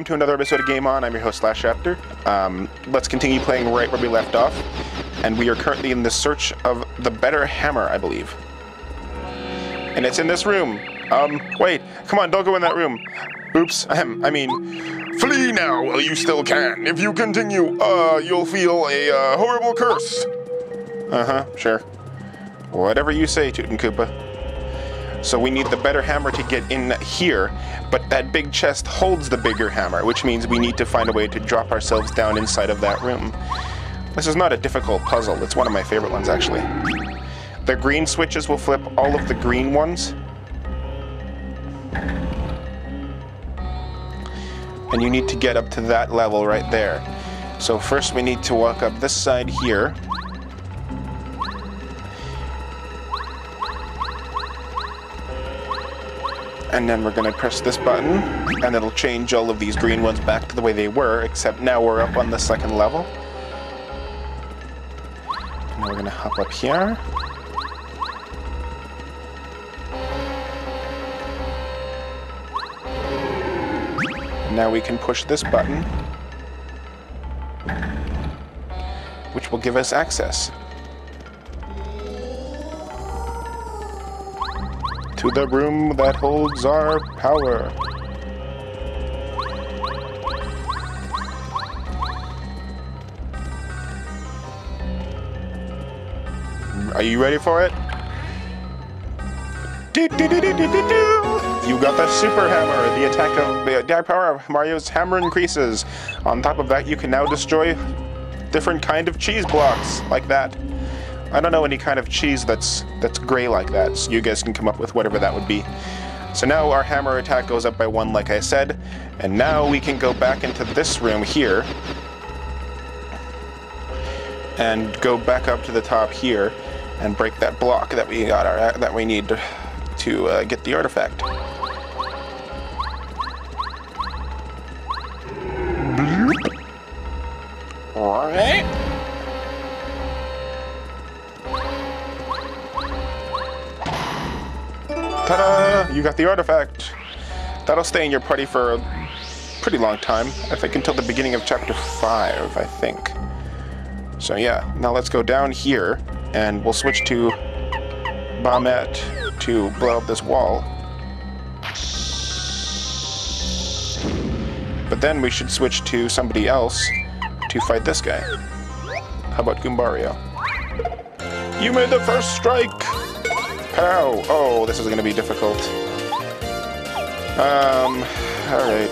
to another episode of Game On. I'm your host, Slash Raptor. Let's continue playing right where we left off. And we are currently in the search of the better hammer, I believe. And it's in this room. Wait, come on, don't go in that room. Oops, I mean, flee now while you still can. If you continue, you'll feel a horrible curse. Sure. Whatever you say, Tootin' Koopa. So we need the better hammer to get in here, but that big chest holds the bigger hammer, which means we need to find a way to drop ourselves down inside of that room. This is not a difficult puzzle. It's one of my favorite ones, actually. The green switches will flip all of the green ones. And you need to get up to that level right there. So first we need to walk up this side here. And then we're going to press this button, and it'll change all of these green ones back to the way they were, except now we're up on the second level. And now we're going to hop up here. And now we can push this button, which will give us access to the room that holds our power. Are you ready for it? You got the super hammer. The attack power of Mario's hammer increases. On top of that, you can now destroy different kind of cheese blocks like that. I don't know any kind of cheese that's gray like that, so you guys can come up with whatever that would be. So now our hammer attack goes up by 1, like I said, and now we can go back into this room here and go back up to the top here and break that block that we got that we need to get the artifact. All right. Ta-da! You got the artifact. That'll stay in your party for a pretty long time. I think until the beginning of chapter 5, I think. So yeah, now let's go down here, and we'll switch to Bombette to blow up this wall. But then we should switch to somebody else to fight this guy. How about Goombario? You made the first strike! Pow! Oh, this is going to be difficult. Alright.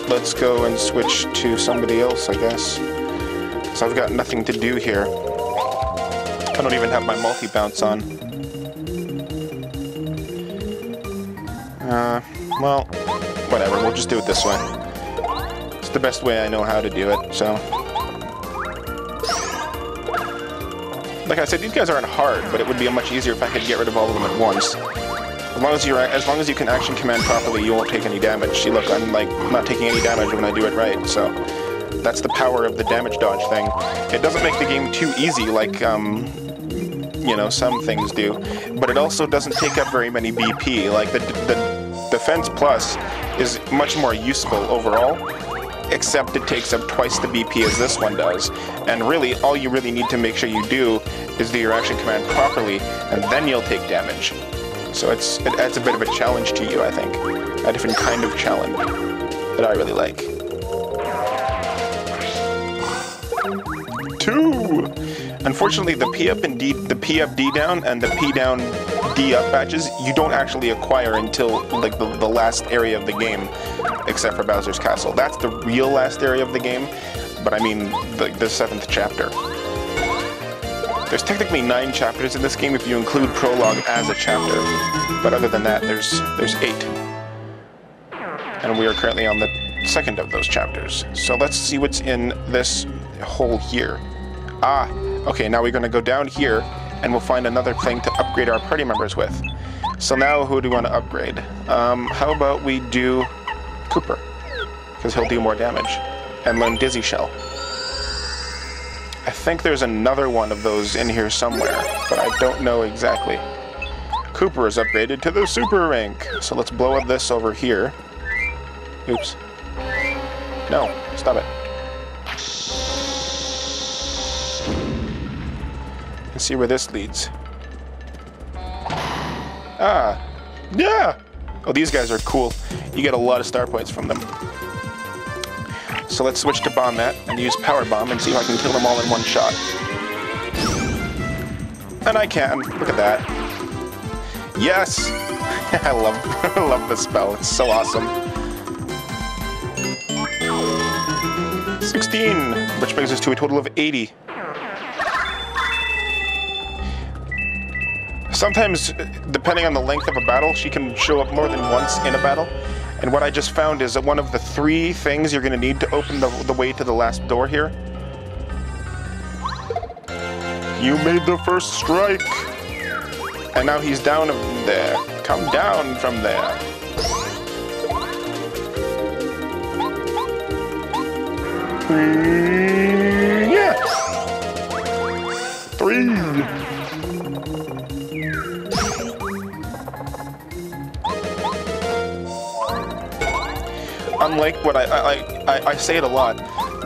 Let's go and switch to somebody else, I guess. Because I've got nothing to do here. I don't even have my multi-bounce on. Well, whatever. We'll just do it this way. It's the best way I know how to do it, so... Like I said, these guys aren't hard, but it would be much easier if I could get rid of all of them at once. As long as you can action command properly, you won't take any damage. See, look, I'm like not taking any damage when I do it right, so that's the power of the damage dodge thing. It doesn't make the game too easy like, you know, some things do, but it also doesn't take up very many BP. Like the Defense Plus is much more useful overall, except it takes up twice the BP as this one does. And really, all you really need to make sure you do is do your action command properly, and then you'll take damage. So it adds a bit of a challenge to you, I think. A different kind of challenge that I really like. 2! Unfortunately, the P up and D, the P up D down and the P down D up badges, you don't actually acquire until like the last area of the game, except for Bowser's Castle. That's the real last area of the game, but I mean the 7th chapter. There's technically 9 chapters in this game if you include Prologue as a chapter, but other than that, there's 8. And we are currently on the 2nd of those chapters. So let's see what's in this hole here. Ah, okay, now we're going to go down here, and we'll find another thing to upgrade our party members with. So now, who do we want to upgrade? How about we do Kooper, because he'll do more damage, and learn Dizzy Shell. I think there's another one of those in here somewhere, but I don't know exactly. Kooper is upgraded to the super rank, so let's blow up this over here. Oops. No, stop it. Let's see where this leads. Ah, yeah! Oh, these guys are cool. You get a lot of star points from them. So let's switch to Bombette and use Power Bomb and see if I can kill them all in one shot. And I can. Look at that. Yes! I love this spell. It's so awesome. 16, which brings us to a total of 80. Sometimes, depending on the length of a battle, she can show up more than once in a battle. And what I just found is that one of the 3 things you're going to need to open the way to the last door here. You made the first strike! And now he's down there. Come down from there. Yeah! 3! Unlike what I say it a lot,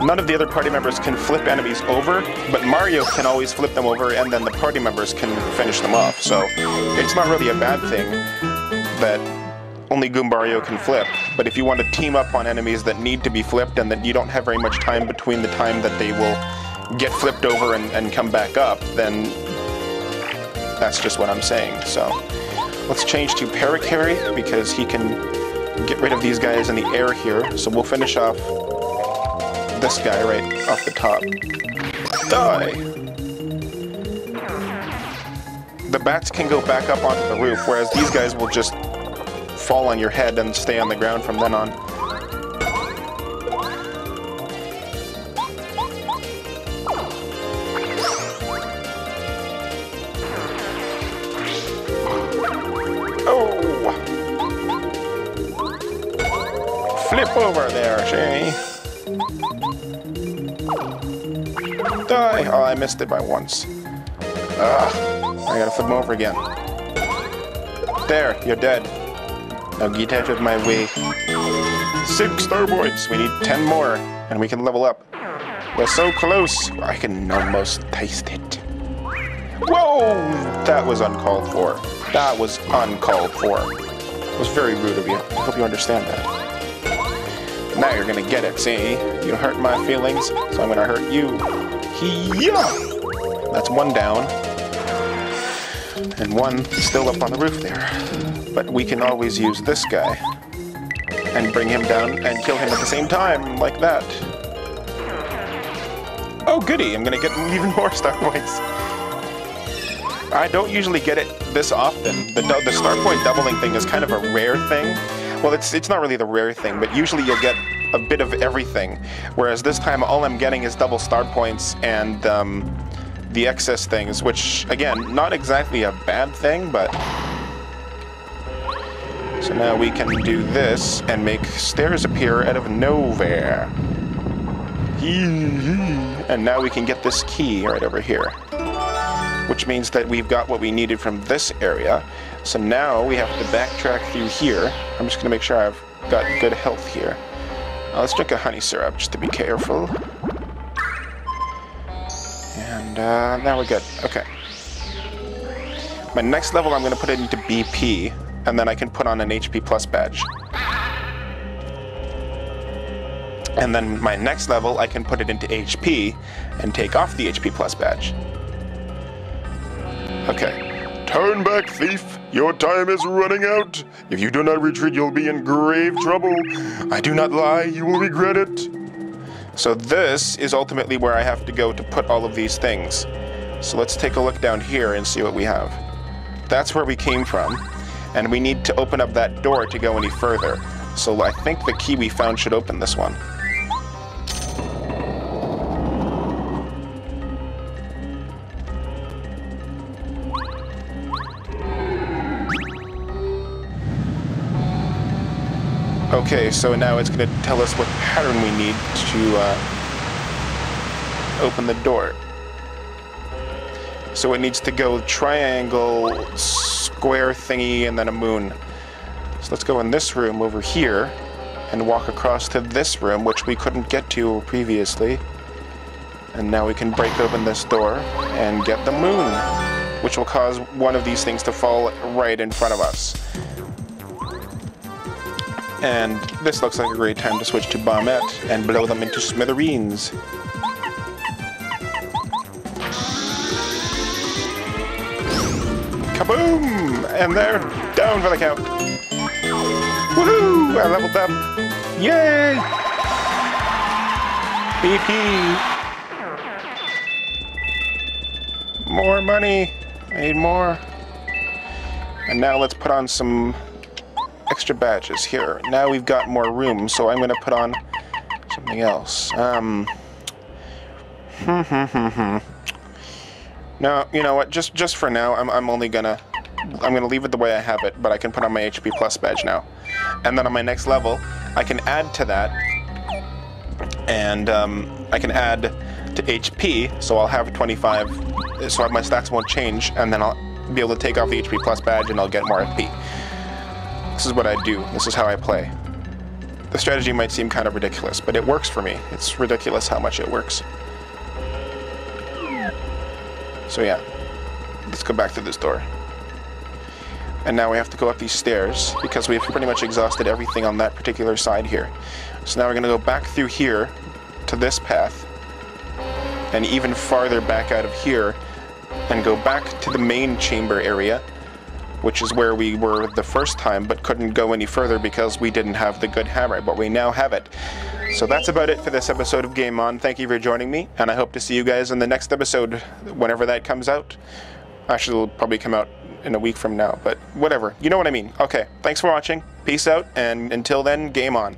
none of the other party members can flip enemies over, but Mario can always flip them over and then the party members can finish them off. So it's not really a bad thing that only Goombario can flip, but if you want to team up on enemies that need to be flipped and that you don't have very much time between the time that they will get flipped over and come back up, then that's just what I'm saying. So let's change to Parakarry because he can get rid of these guys in the air here. So we'll finish off this guy right off the top. Die! The bats can go back up onto the roof, whereas these guys will just fall on your head and stay on the ground from then on. Oh! Flip over there, Shay. Die! Oh, I missed it by once. Ugh. I gotta flip him over again. There, you're dead. Now get out of my way. 6 star points. We need 10 more, and we can level up. We're so close. I can almost taste it. Whoa! That was uncalled for. That was uncalled for. It was very rude of you. I hope you understand that. Now you're gonna get it, see? You hurt my feelings, so I'm gonna hurt you. Hee-yah! That's 1 down. And 1 still up on the roof there. But we can always use this guy and bring him down and kill him at the same time, like that. Oh goody, I'm gonna get even more star points. I don't usually get it this often. The star point doubling thing is kind of a rare thing. Well, it's not really the rare thing, but usually you'll get a bit of everything. Whereas this time all I'm getting is double star points and the excess things, which, again, not exactly a bad thing, but... So now we can do this and make stairs appear out of nowhere. And now we can get this key right over here. Which means that we've got what we needed from this area. So now we have to backtrack through here. I'm just going to make sure I've got good health here. Let's drink a honey syrup just to be careful. And now we're good. Okay. My next level I'm going to put it into BP, and then I can put on an HP Plus badge. And then my next level I can put it into HP and take off the HP Plus badge. Okay. Turn back, thief! Your time is running out! If you do not retreat, you'll be in grave trouble. I do not lie, you will regret it. So this is ultimately where I have to go to put all of these things. So let's take a look down here and see what we have. That's where we came from, and we need to open up that door to go any further. So I think the key we found should open this one. Okay, so now it's going to tell us what pattern we need to open the door. So it needs to go triangle, square thingy, and then a moon. So let's go in this room over here. and walk across to this room, which we couldn't get to previously. And now we can break open this door and get the moon, which will cause one of these things to fall right in front of us. And this looks like a great time to switch to Bombette and blow them into smithereens. Kaboom! And they're down for the count. Woohoo! I leveled up. Yay! BP. More money. I need more. And now let's put on some extra badges here. Now we've got more room, so I'm going to put on something else. No, you know what? Just for now, I'm gonna leave it the way I have it, but I can put on my HP Plus badge now. And then on my next level, I can add to that, and I can add to HP, so I'll have 25, so my stats won't change, and then I'll be able to take off the HP Plus badge and I'll get more FP. This is what I do. This is how I play. The strategy might seem kind of ridiculous, but it works for me. It's ridiculous how much it works. So yeah, let's go back to this door. And now we have to go up these stairs because we've pretty much exhausted everything on that particular side here. So now we're going to go back through here to this path and even farther back out of here and go back to the main chamber area, which is where we were the first time but couldn't go any further because we didn't have the good hammer, but we now have it. So that's about it for this episode of Game On. Thank you for joining me, and I hope to see you guys in the next episode, whenever that comes out. Actually, it'll probably come out in a week from now, but whatever. You know what I mean. Okay, thanks for watching. Peace out, and until then, Game On.